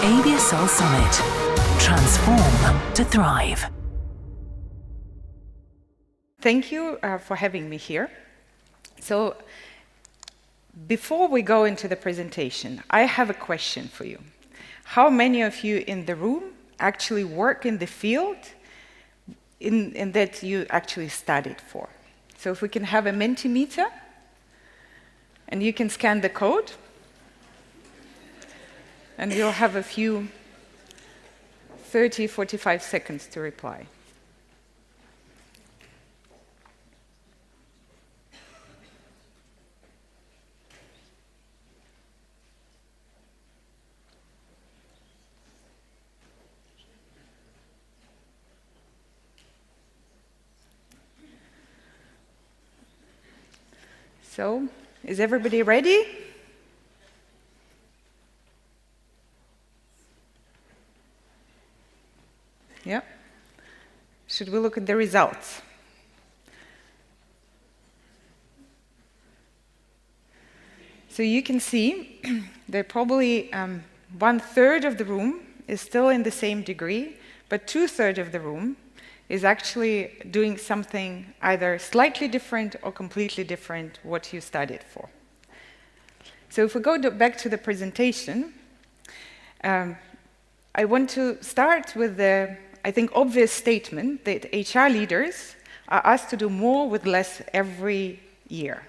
ABSL Summit. Transform to thrive. Thank you for having me here. So, before we go into the presentation, I have a question for you. How many of you in the room actually work in the field in that you actually studied for? So if we can have a Mentimeter, and you can scan the code, and you'll have a few 30, 45 seconds to reply. So, is everybody ready? Yeah. Should we look at the results? So you can see that probably 1/3 of the room is still in the same degree, but 2/3 of the room is actually doing something either slightly different or completely different what you studied for. So if we go back to the presentation, I want to start with the, I think, obvious statement that HR leaders are asked to do more with less every year.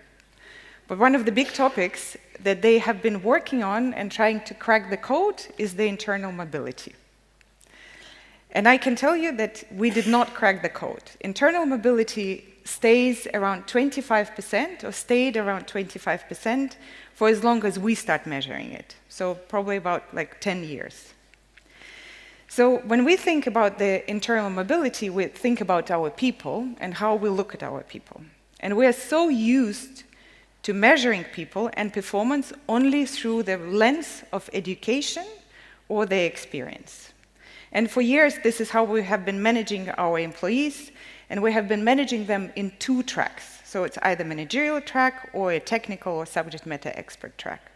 But one of the big topics that they have been working on and trying to crack the code is the internal mobility. And I can tell you that we did not crack the code. Internal mobility stays around 25%, or stayed around 25% for as long as we start measuring it. So probably about 10 years. So when we think about the internal mobility, we think about our people and how we look at our people. And we are so used to measuring people and performance only through the lens of education or their experience. And for years, this is how we have been managing our employees, and we have been managing them in 2 tracks. So it's either managerial track or a technical or subject matter expert track.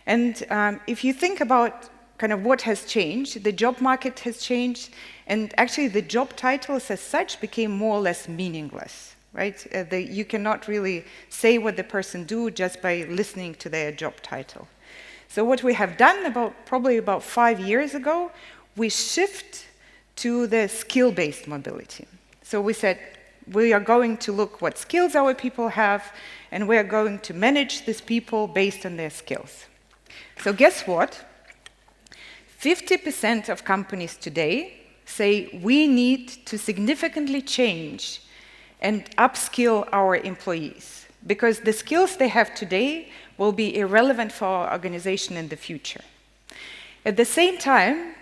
And if you think about kind of what has changed, the job market has changed, and actually the job titles as such became more or less meaningless, right? You cannot really say what the person do just by listening to their job title. So what we have done probably about 5 years ago, we shift to the skill-based mobility. So we said, we are going to look what skills our people have, and we are going to manage these people based on their skills. So guess what? 50% of companies today say we need to significantly change and upskill our employees, because the skills they have today will be irrelevant for our organization in the future. At the same time,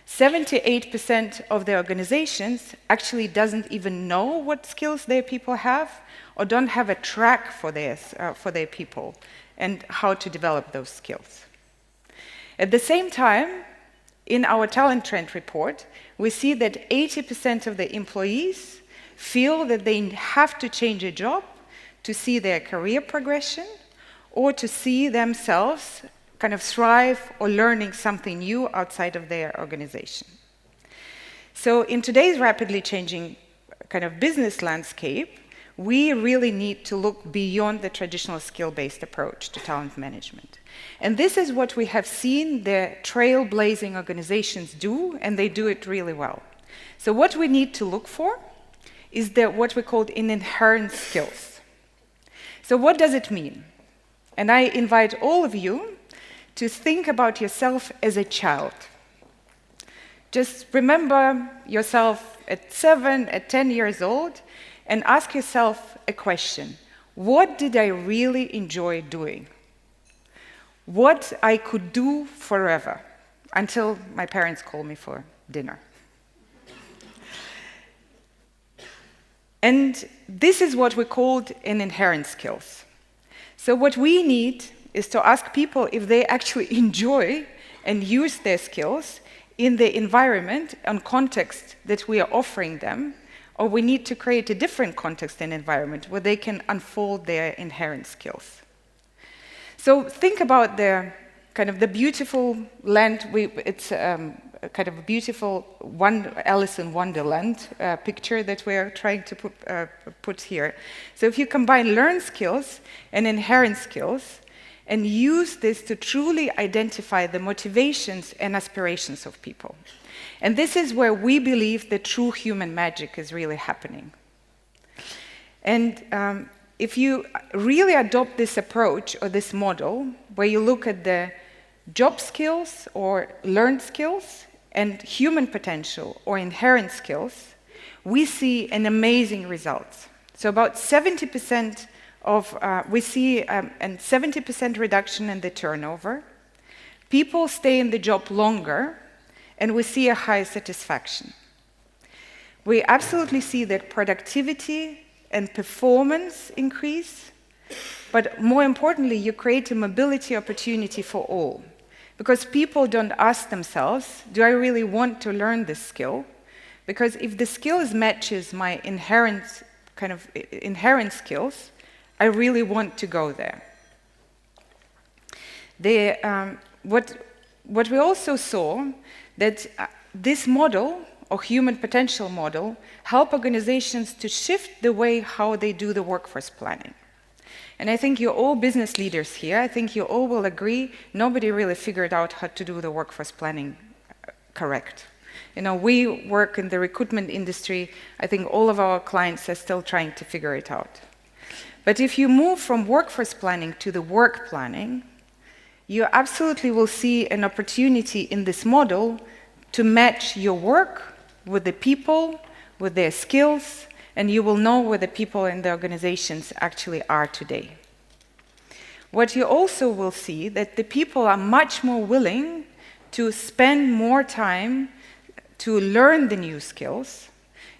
78% of the organizations actually doesn't even know what skills their people have, or don't have a track for their people and how to develop those skills. At the same time, in our talent trend report, we see that 80% of the employees feel that they have to change a job to see their career progression or to see themselves kind of thrive or learning something new outside of their organization. So in today's rapidly changing kind of business landscape, we really need to look beyond the traditional skill-based approach to talent management. And this is what we have seen the trailblazing organizations do, and they do it really well. So what we need to look for is what we call inherent skills. So what does it mean? And I invite all of you to think about yourself as a child. Just remember yourself at 7, at 10 years old, and ask yourself a question. What did I really enjoy doing? What I could do forever, until my parents called me for dinner. And this is what we called inherent skills. So what we need is to ask people if they actually enjoy and use their skills in the environment and context that we are offering them, or we need to create a different context and environment where they can unfold their inherent skills. So think about the kind of the beautiful land. It's kind of a beautiful Alice in Wonderland picture that we're trying to put here. So if you combine learned skills and inherent skills, and use this to truly identify the motivations and aspirations of people. And this is where we believe the true human magic is really happening. And if you really adopt this approach or this model, where you look at the job skills or learned skills and human potential or inherent skills, we see an amazing results. So about 70% we see a 70% reduction in the turnover. People stay in the job longer, and we see a higher satisfaction. We absolutely see that productivity and performance increase, but more importantly, you create a mobility opportunity for all. Because people don't ask themselves, do I really want to learn this skill? Because if the skills matches my inherent skills, I really want to go there. What we also saw that this model, or human potential model, help organizations to shift the way how they do the workforce planning. And I think you're all business leaders here. I think you all will agree, nobody really figured out how to do the workforce planning correct. You know, we work in the recruitment industry. I think all of our clients are still trying to figure it out. But if you move from workforce planning to the work planning, you absolutely will see an opportunity in this model to match your work with the people, with their skills, and you will know where the people in the organizations actually are today. What you also will see that the people are much more willing to spend more time to learn the new skills.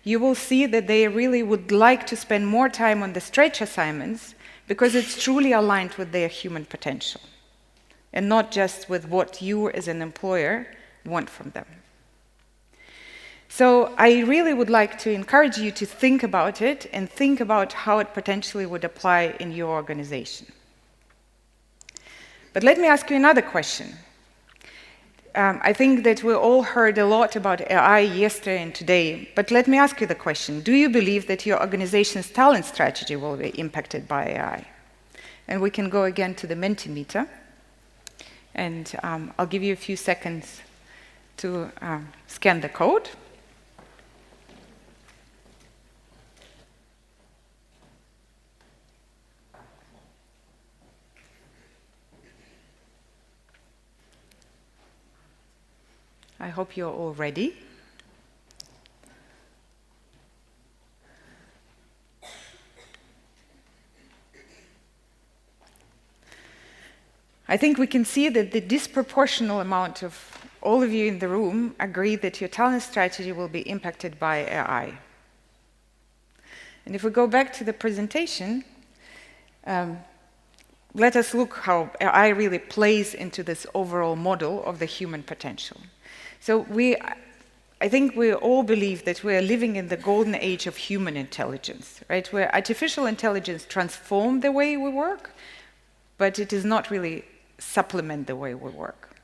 You will see that they really would like to spend more time on the stretch assignments because it's truly aligned with their human potential and not just with what you as an employer want from them. So I really would like to encourage you to think about it and think about how it potentially would apply in your organization. But let me ask you another question. I think that we all heard a lot about AI yesterday and today, but let me ask you the question. Do you believe that your organization's talent strategy will be impacted by AI? And we can go again to the Mentimeter, and I'll give you a few seconds to scan the code. I hope you're all ready. I think we can see that the disproportional amount of all of you in the room agree that your talent strategy will be impacted by AI. And if we go back to the presentation, let us look how AI really plays into this overall model of the human potential. So I think we all believe that we are living in the golden age of human intelligence, right? Where artificial intelligence transforms the way we work, but it does not really supplement the way we work.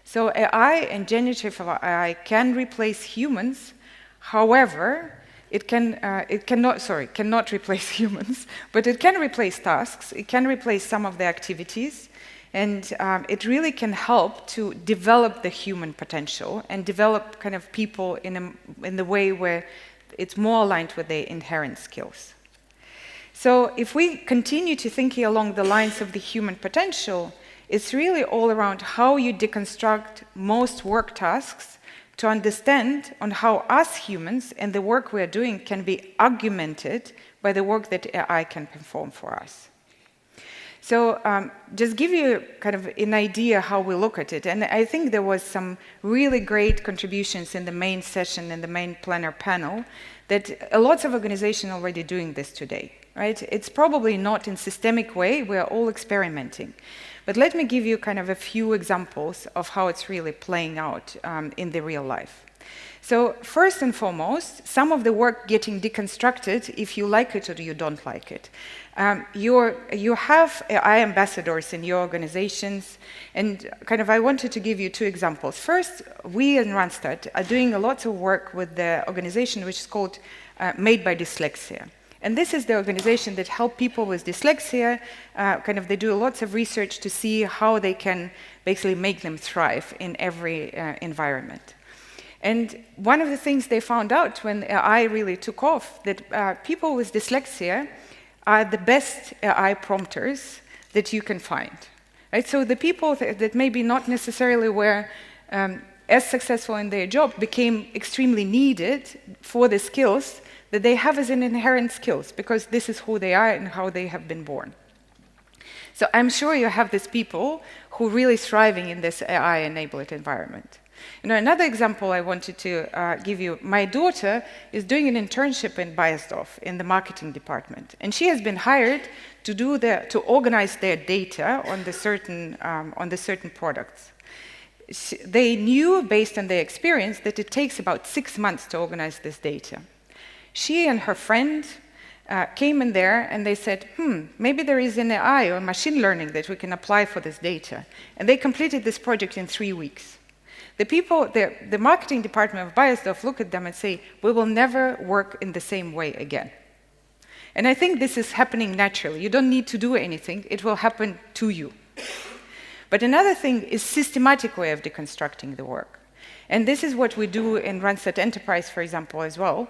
So AI and generative AI can replace humans. However, it cannot replace humans, but it can replace tasks. It can replace some of the activities. And it really can help to develop the human potential and develop kind of people in the way where it's more aligned with their inherent skills. So if we continue to thinking along the lines of the human potential, it's really all around how you deconstruct most work tasks to understand on how us humans and the work we're doing can be augmented by the work that AI can perform for us. So just give you kind of an idea how we look at it. And I think there was some really great contributions in the main session and the main planner panel that lots of organizations are already doing this today, right? It's probably not in systemic way. We're all experimenting. But let me give you kind of a few examples of how it's really playing out in the real life. So first and foremost, some of the work getting deconstructed, if you like it or you don't like it. You have AI ambassadors in your organizations, and I wanted to give you two examples. First, we in Randstad are doing a lot of work with the organization which is called Made by Dyslexia. And this is the organization that helps people with dyslexia. They do lots of research to see how they can basically make them thrive in every environment. And one of the things they found out when AI really took off, that people with dyslexia are the best AI prompters that you can find. Right? So the people that maybe not necessarily were as successful in their job became extremely needed for the skills that they have as an inherent skills, because this is who they are and how they have been born. So I'm sure you have these people who are really thriving in this AI-enabled environment. Another example I wanted to give you, my daughter is doing an internship in Beiersdorf in the marketing department, and she has been hired to organize their data on the certain products. They knew, based on their experience, that it takes about 6 months to organize this data. She and her friend came in there and they said, maybe there is an AI or machine learning that we can apply for this data. And they completed this project in 3 weeks. The marketing department of Beiersdorf look at them and say, we will never work in the same way again. And I think this is happening naturally. You don't need to do anything. It will happen to you. But another thing is systematic way of deconstructing the work. And this is what we do in Randstad Enterprise, for example, as well.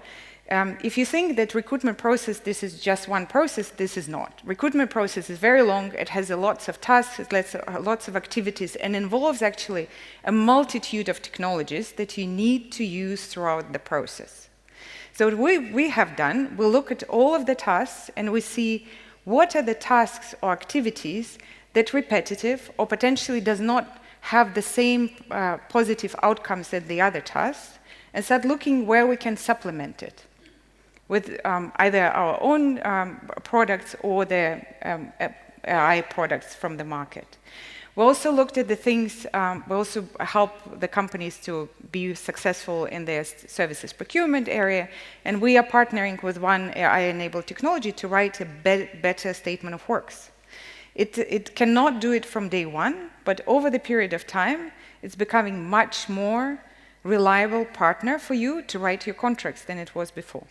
If you think that recruitment process, this is just one process, this is not. Recruitment process is very long, it has lots of tasks, lots of activities, and involves actually a multitude of technologies that you need to use throughout the process. So what we have done, we look at all of the tasks and we see what are the tasks or activities that repetitive or potentially does not have the same positive outcomes as the other tasks, and start looking where we can supplement it with either our own products or the AI products from the market. We also looked at the things, we also help the companies to be successful in their services procurement area, and we are partnering with one AI-enabled technology to write a better statement of works. It cannot do it from day one, but over the period of time, it's becoming much more reliable partner for you to write your contracts than it was before.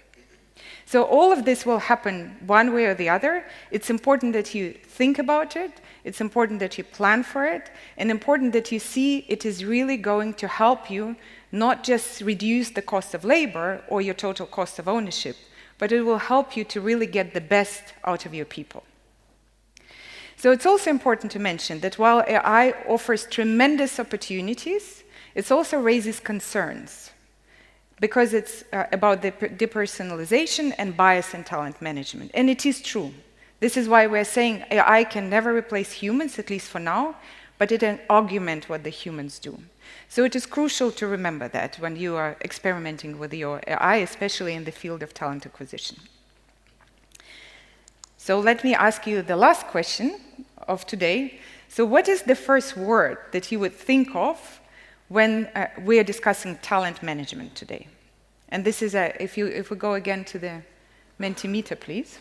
So all of this will happen one way or the other. It's important that you think about it, it's important that you plan for it, and important that you see it is really going to help you not just reduce the cost of labor or your total cost of ownership, but it will help you to really get the best out of your people. So it's also important to mention that while AI offers tremendous opportunities, it also raises concerns, because it's about the depersonalization and bias in talent management. And it is true. This is why we're saying AI can never replace humans, at least for now, but it can augment what the humans do. So it is crucial to remember that when you are experimenting with your AI, especially in the field of talent acquisition. So let me ask you the last question of today. So what is the first word that you would think of when we are discussing talent management today? And this is if we go again to the Mentimeter, please.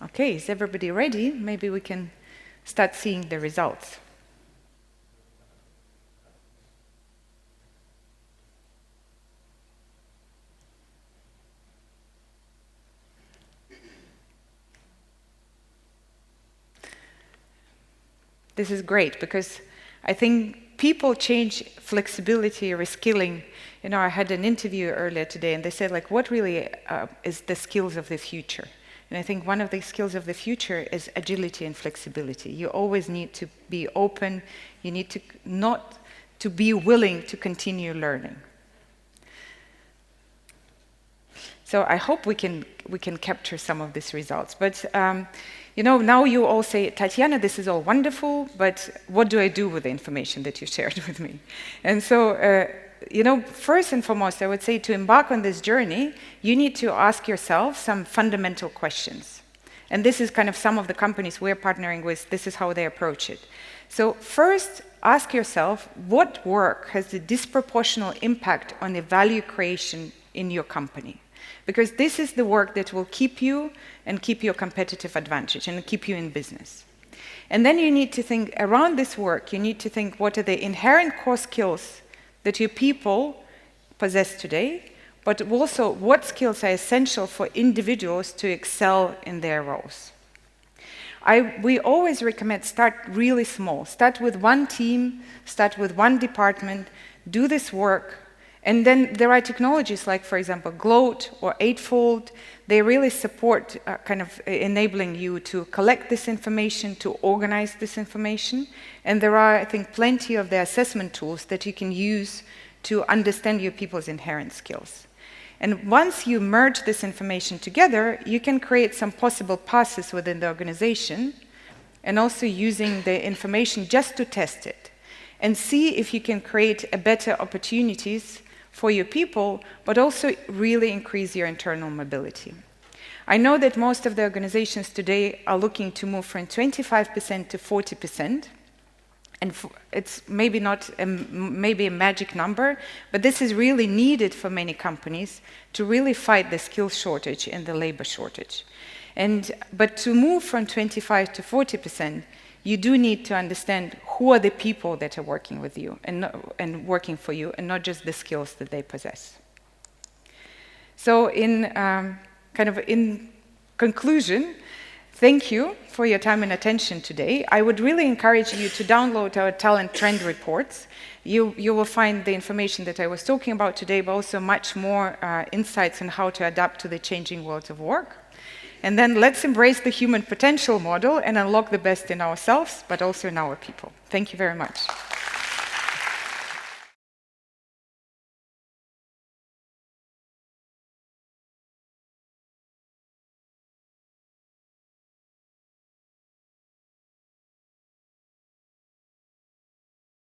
Okay, is everybody ready? Maybe we can start seeing the results. This is great, because I think people change flexibility, reskilling. I had an interview earlier today, and they said, what really is the skills of the future? And I think one of the skills of the future is agility and flexibility. You always need to be open. You need to not to be willing to continue learning. So I hope we can capture some of these results. But now you all say, Tatiana, this is all wonderful, but what do I do with the information that you shared with me? And so, first and foremost, I would say to embark on this journey, you need to ask yourself some fundamental questions. And this is kind of some of the companies we're partnering with, this is how they approach it. So first, ask yourself, what work has a disproportional impact on the value creation in your company? Because this is the work that will keep you and keep your competitive advantage and keep you in business. And then you need to think around this work, you need to think what are the inherent core skills that your people possess today, but also what skills are essential for individuals to excel in their roles. We always recommend start really small. Start with one team, start with one department, do this work. And then there are technologies like, for example, Gloat or Eightfold. They really support kind of enabling you to collect this information, to organize this information. And there are, I think, plenty of the assessment tools that you can use to understand your people's inherent skills. And once you merge this information together, you can create some possible passes within the organization and also using the information just to test it and see if you can create a better opportunities for your people, but also really increase your internal mobility. I know that most of the organizations today are looking to move from 25% to 40%. And it's maybe not maybe a magic number, but this is really needed for many companies to really fight the skills shortage and the labor shortage. But to move from 25 to 40%, you do need to understand who are the people that are working with you and working for you, and not just the skills that they possess. So in conclusion, thank you for your time and attention today. I would really encourage you to download our talent trend reports. You will find the information that I was talking about today, but also much more insights on how to adapt to the changing world of work. And then let's embrace the human potential model and unlock the best in ourselves, but also in our people. Thank you very much.